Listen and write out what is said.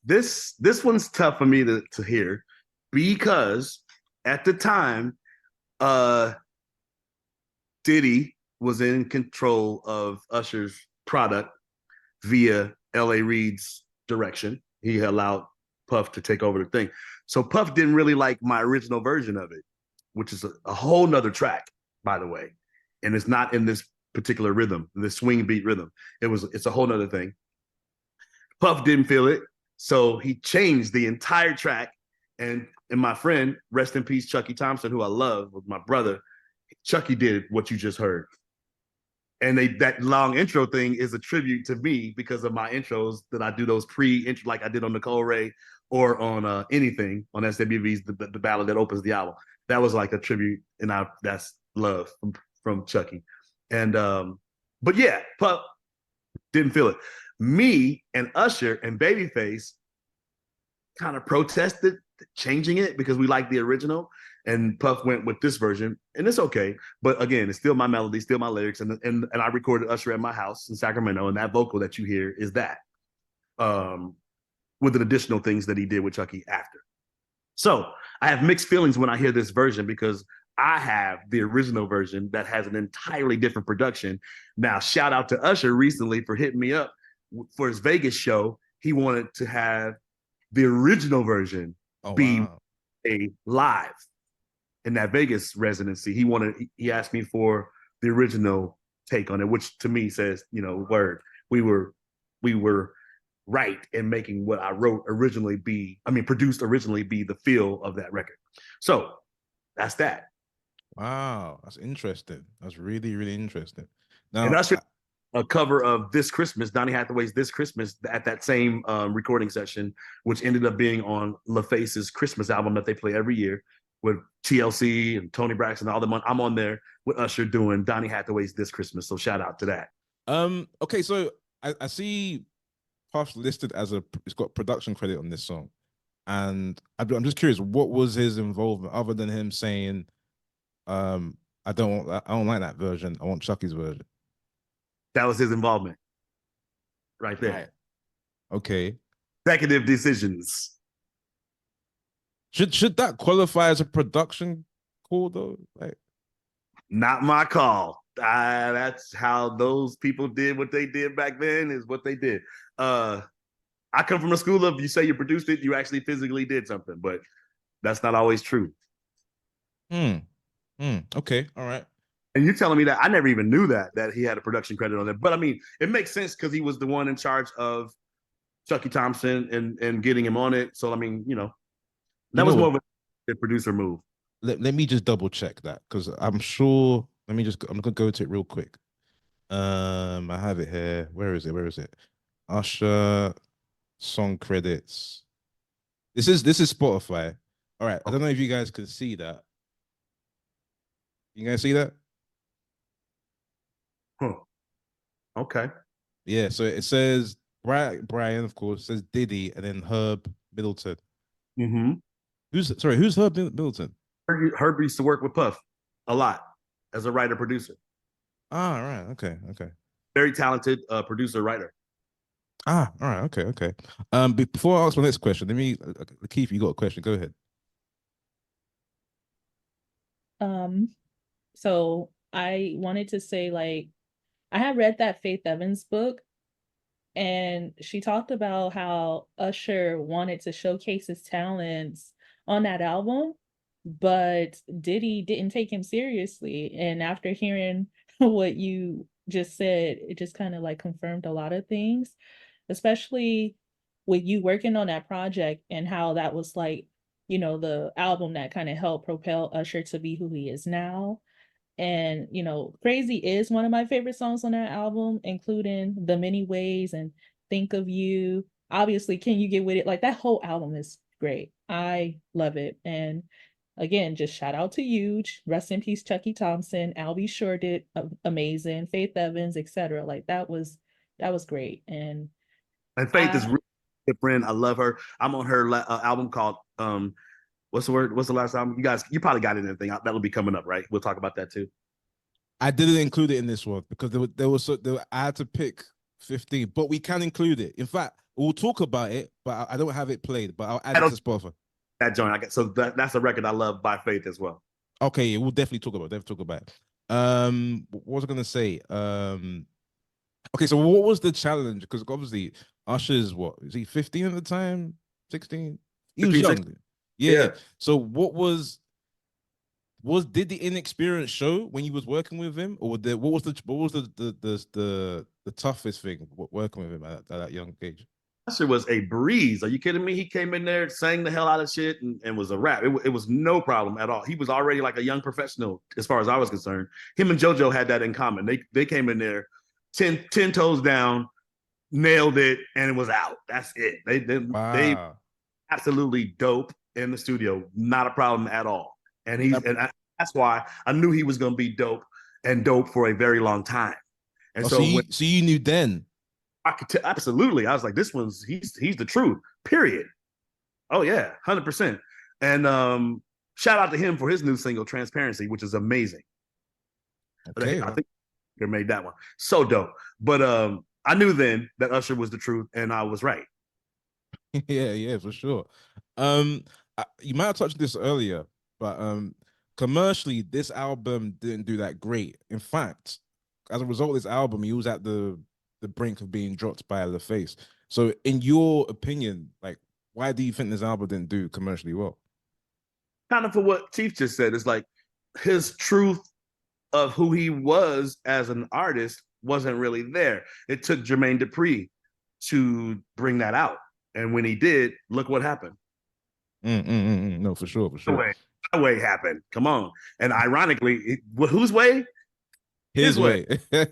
this one's tough for me to hear because at the time, uh, Diddy was in control of Usher's product via L.A. Reid's direction. He allowed Puff to take over the thing. So Puff didn't really like my original version of it, which is a whole nother track, by the way. And it's not in this particular rhythm, this swing beat rhythm. It's a whole nother thing. Puff didn't feel it. So he changed the entire track. And my friend, rest in peace, Chucky Thompson, who I love, was my brother. Chucky did what you just heard. And that long intro thing is a tribute to me because of my intros that I do those pre-intro like I did on Nicole Ray or on anything on SWV's the ballad that opens the album. That was like a tribute, and that's love from Chucky. And but yeah, Puff didn't feel it. Me and Usher and Babyface kind of protested changing it because we liked the original, and Puff went with this version, and it's okay. But again, it's still my melody, still my lyrics, and I recorded Usher at my house in Sacramento, and that vocal that you hear is that, with the additional things that he did with Chucky after. So I have mixed feelings when I hear this version because I have the original version that has an entirely different production. Now, shout out to Usher recently for hitting me up for his Vegas show. He wanted to have the original version be a live in that Vegas residency. He asked me for the original take on it, which to me says, word. We were right in making what I produced originally be the feel of that record. So that's that. Wow, that's interesting. That's really, really interesting. Now, and Usher, a cover of This Christmas, Donny Hathaway's This Christmas, at that same recording session, which ended up being on LaFace's Christmas album that they play every year with TLC and Tony Braxton and all them. I'm on there with Usher doing Donny Hathaway's This Christmas. So shout out to that. Okay, so I see Puff's listed as it's got production credit on this song. And I'm just curious, what was his involvement other than him saying, I don't like that version. I want Chucky's version. That was his involvement. Right there. Right. Okay. Executive decisions. Should that qualify as a production call though? Like, not my call. That's how those people did what they did back then, is what they did. I come from a school of, you say you produced it, you actually physically did something, but that's not always true. Okay, all right. And you're telling me that I never even knew that he had a production credit on it. But I mean, it makes sense because he was the one in charge of Chucky Thompson and getting him on it. So I mean, that was more of a producer move. Let me just double check that because I'm sure. I'm gonna go to it real quick. I have it here. Where is it? Usher song credits. This is Spotify. All right. I don't know if you guys can see that. You guys see that? Huh. Okay. Yeah. So it says Brian, of course, says Diddy, and then Herb Middleton. Mm-hmm. Who's Herb Middleton? Herb used to work with Puff a lot as a writer producer. Ah, right. Okay. Very talented producer writer. Ah, all right. Okay. Before I ask my next question, Keith, you got a question? Go ahead. So I wanted to say, like, I had read that Faith Evans book, and she talked about how Usher wanted to showcase his talents on that album, but Diddy didn't take him seriously. And after hearing what you just said, it just kind of like confirmed a lot of things, especially with you working on that project and how that was like, the album that kind of helped propel Usher to be who he is now. And, Crazy is one of my favorite songs on that album, including The Many Ways and Think of You. Obviously, Can You Get With It? Like, that whole album is great. I love it. And again, just shout out to you. Rest in peace, Chucky Thompson. Albie Shore did amazing. Faith Evans, etc. Like, that was great. And Faith is really good friend. I love her. I'm on her album called what's the word? What's the last album? You probably got it in anything. That'll be coming up, right? We'll talk about that too. I didn't include it in this one because I had to pick 15, but we can include it. In fact, We'll talk about it, but I don't have it played. But I'll add I it don't to Spotify. that joint. I get so that's a record I love by Faith as well. Okay, yeah, we'll definitely talk about it. Definitely talk about it. What was I gonna say? Okay, so what was the challenge? Because obviously Usher's what is he 15 at the time? 16? He was 15, young. 16. Yeah. Yeah. So did the inexperience show when you was working with him, or what was the toughest thing working with him at that young age? Usher was a breeze. Are you kidding me? He came in there, sang the hell out of shit, and was a rap. It was no problem at all. He was already like a young professional, as far as I was concerned. Him and JoJo had that in common. They came in there 10 toes down, nailed it, and it was out. That's it. They Wow. absolutely dope in the studio. Not a problem at all. And he's That- and I, that's why I knew he was going to be dope and dope for a very long time. And oh, so so when you knew then. I could absolutely, I was like, this one's he's the truth. Period. Oh yeah, 100%. And shout out to him for his new single "Transparency," which is amazing. Okay. I think they made that one so dope. But I knew then that Usher was the truth, and I was right. Yeah, yeah, for sure. You might have touched this earlier, but commercially, this album didn't do that great. In fact, as a result of this album, he was at the brink of being dropped by LaFace. So, in your opinion, like, why do you think this album didn't do commercially well? Kind of for what Chief just said. It's like his truth of who he was as an artist wasn't really there. It took Jermaine Dupri to bring that out. And when he did, look what happened. No, for sure, for The sure. way, my way happened. Come on. And ironically, whose way? His His way. way.